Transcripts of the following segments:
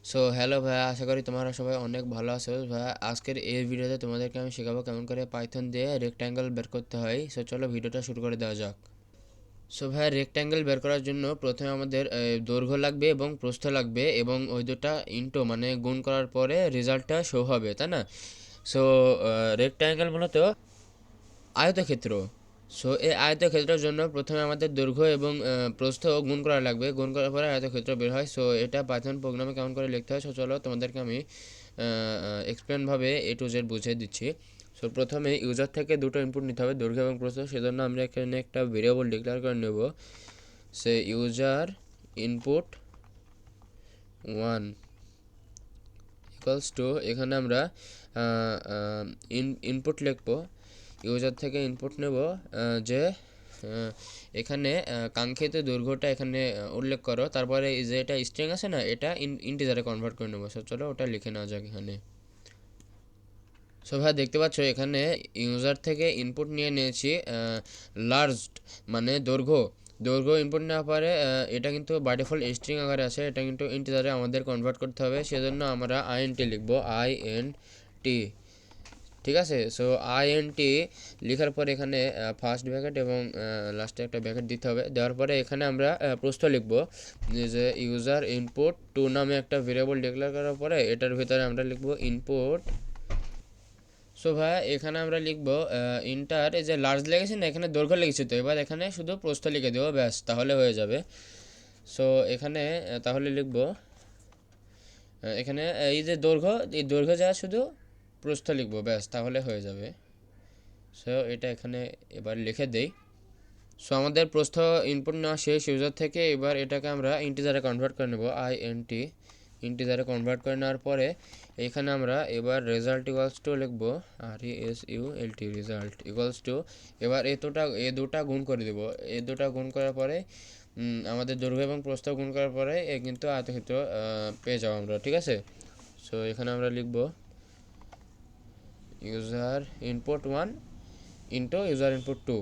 So hello ভাইয়া, আশা করি তোমরা সবাই অনেক ভালো আছো ভাইয়া। আজকের এই ভিডিওতে তোমাদেরকে আমি শেখাবো কেমন করে পাইথন দিয়ে রেক্ট্যাঙ্গেল বের করতে হয়। সো চলো ভিডিওটা শুরু করে দেওয়া যাক। সো ভাইয়া, রেক্ট্যাঙ্গেল বের করার জন্য প্রথমে আমাদের দৈর্ঘ্য লাগবে এবং প্রস্থ লাগবে, এবং ওই দুটা ইন্টু মানে গুণ করার পরে রেজাল্টটা শো হবে, তাই না? সো রেক্ট্যাঙ্গেল মূলত আয়তক্ষেত্র। সো এই আয়তক্ষেত্রের জন্য প্রথমে আমাদের দৈর্ঘ্য এবং প্রস্থ গুণ করা লাগবে, গুণ করার পরে আয়তক্ষেত্র বের হয়। সো এটা পাইথন প্রোগ্রামে কেমন করে লিখতে হয়, সো চলো তোমাদেরকে আমি এক্সপ্লেনভাবে A to Z বুঝিয়ে দিচ্ছি। সো প্রথমে ইউজার থেকে দুটো ইনপুট নিতে হবে, দৈর্ঘ্য এবং প্রস্থ। সেজন্য আমরা এখানে একটা ভেরিয়েবল ডিক্লেয়ার করে নেব, সে ইউজার ইনপুট 1 ইকুয়ালস টু, এখানে আমরা ইনপুট লিখবো, ইউজার থেকে ইনপুট নেব যে এখানে কাঙ্ক্ষিত দৈর্ঘ্যটা এখানে উল্লেখ করো, তারপরে যে এটা স্ট্রিং আছে না, এটা ইন্টিজারে কনভার্ট করে নেবো। সো চলো ওটা লিখে নেওয়া যাক এখানে। সো ভাই দেখতে পাচ্ছ এখানে ইউজার থেকে ইনপুট নিয়ে নিয়েছি লার্জ মানে দৈর্ঘ্য। দৈর্ঘ্য ইনপুট নেওয়ার পরে এটা কিন্তু বাই ডিফল্ট স্ট্রিং আকারে আছে, এটা কিন্তু ইন্টিজারে আমাদের কনভার্ট করতে হবে। সেজন্য আমরা আইএনটি লিখবো, INT। ঠিক আছে, সো INT লেখার পরে এখানে ফার্স্ট ব্র্যাকেট এবং লাস্টে একটা ব্র্যাকেট দিতে হবে। দেওয়ার পরে এখানে আমরা প্রস্থ লিখবো, যে ইউজার ইনপুট 2 নামে একটা ভেরিয়েবল ডিক্লেয়ার করার পরে এটার ভিতরে আমরা লিখবো ইনপুট। সো ভাই এখানে আমরা লিখবো ইন্টার, এই যে লার্জ লেগেছে না, এখানে দৈর্ঘ্য লেগেছে, তো এবার এখানে শুধু প্রস্থ লিখে দেবো, ব্যাস তাহলে হয়ে যাবে। সো এখানে তাহলে লিখবো এখানে এই যে দৈর্ঘ্য, এই দৈর্ঘ্য যা শুধু প্রস্থ লিখবো, ব্যাস তাহলে হয়ে যাবে। সো এটা এখানে এবার লিখে দেই। সো আমাদের প্রস্থ ইনপুট নেওয়া শেষ ইউজার থেকে, এবার এটাকে আমরা ইন্টিজারে কনভার্ট করে নেব, INT। ইন্টিজারে কনভার্ট করে নেওয়ার পরে এখানে আমরা এবার রেজাল্ট ইকুয়ালস টু লিখবো, RESULT, রেজাল্ট ইকুয়ালস টু, এবার এ দুটা গুণ করে দেব। এ দুটা গুণ করার পরে আমাদের দৈর্ঘ্য এবং প্রস্থ গুণ করার পরে কিন্তু আয়তক্ষেত্র পেয়ে যাবো আমরা, ঠিক আছে? সো এখানে আমরা লিখবো user input 1 into user input 2।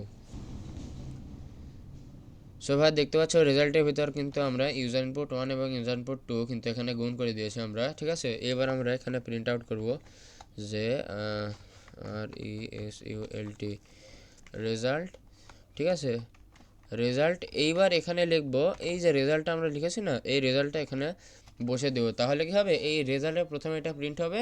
So ভাই দেখতে পাচ্ছ রেজাল্টের ভিতর কিন্তু আমরা ইউজার ইনপুট 1 এবং ইউজার ইনপুট 2 কিন্তু এখানে গুণ করে দিয়েছি আমরা, ঠিক আছে? এবার আমরা এখানে প্রিন্ট আউট করব যে RESULT, রেজাল্ট, ঠিক আছে? রেজাল্ট এইবার এখানে লিখব, এই যে রেজাল্টটা আমরা লিখেছি না, এই রেজাল্টটা এখানে বসে দেবো। তাহলে কি হবে, এই রেজাল্টের প্রথমে এটা প্রিন্ট হবে,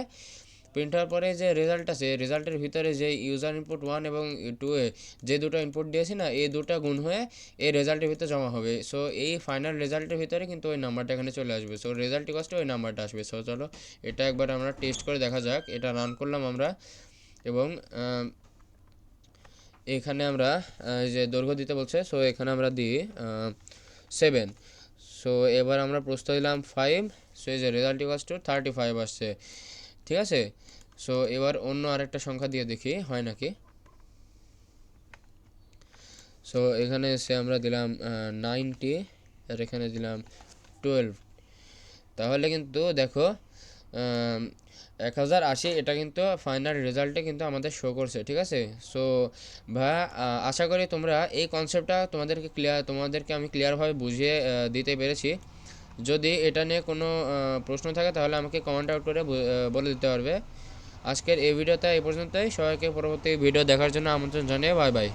প্রিন্ট হওয়ার পরে যে রেজাল্ট আছে, রেজাল্টের ভিতরে যে ইউজার ইনপুট 1 এবং 2 এ যে দুটো ইনপুট দিয়েছি না, এই দুটো গুণ হয়ে এই রেজাল্টের ভিতরে জমা হবে। সো এই ফাইনাল রেজাল্টের ভিতরে কিন্তু ওই নাম্বারটা এখানে চলে আসবে। সো রেজাল্ট ইকুয়ালস টু ওই নাম্বারটা আসবে। সো চলো এটা একবার আমরা টেস্ট করে দেখা যাক। এটা রান করলাম আমরা, এবং এখানে আমরা যে দৈর্ঘ্য দিতে বলছে, সো এখানে আমরা দিই 7। সো এবার আমরা প্রস্থ দিলাম 5। সো এই যে রেজাল্ট ইকুয়ালস টু 35 আসছে, ঠিক আছে? সো এবার অন্য আরেকটা সংখ্যা দিয়ে দেখি হয় নাকি। সো এখানে এসে আমরা দিলাম 90, আর এখানে দিলাম 12। তাহলে কিন্তু দেখো 1080 এটা কিন্তু ফাইনাল রেজাল্টে কিন্তু আমাদের শো করছে, ঠিক আছে? সো ভাইয়া আশা করি তোমরা এই কনসেপ্টটা তোমাদেরকে আমি ক্লিয়ারভাবে বুঝিয়ে দিতে পেরেছি। যদি এটা নিয়ে কোনো প্রশ্ন থাকে তাহলে আমাকে কমেন্ট আউট করে বলে দিতে পারবে। আজকের এই ভিডিওটা এই পর্যন্তই। সবাইকে পরবর্তী ভিডিও দেখার জন্য আমন্ত্রণ জানিয়ে বাই বাই।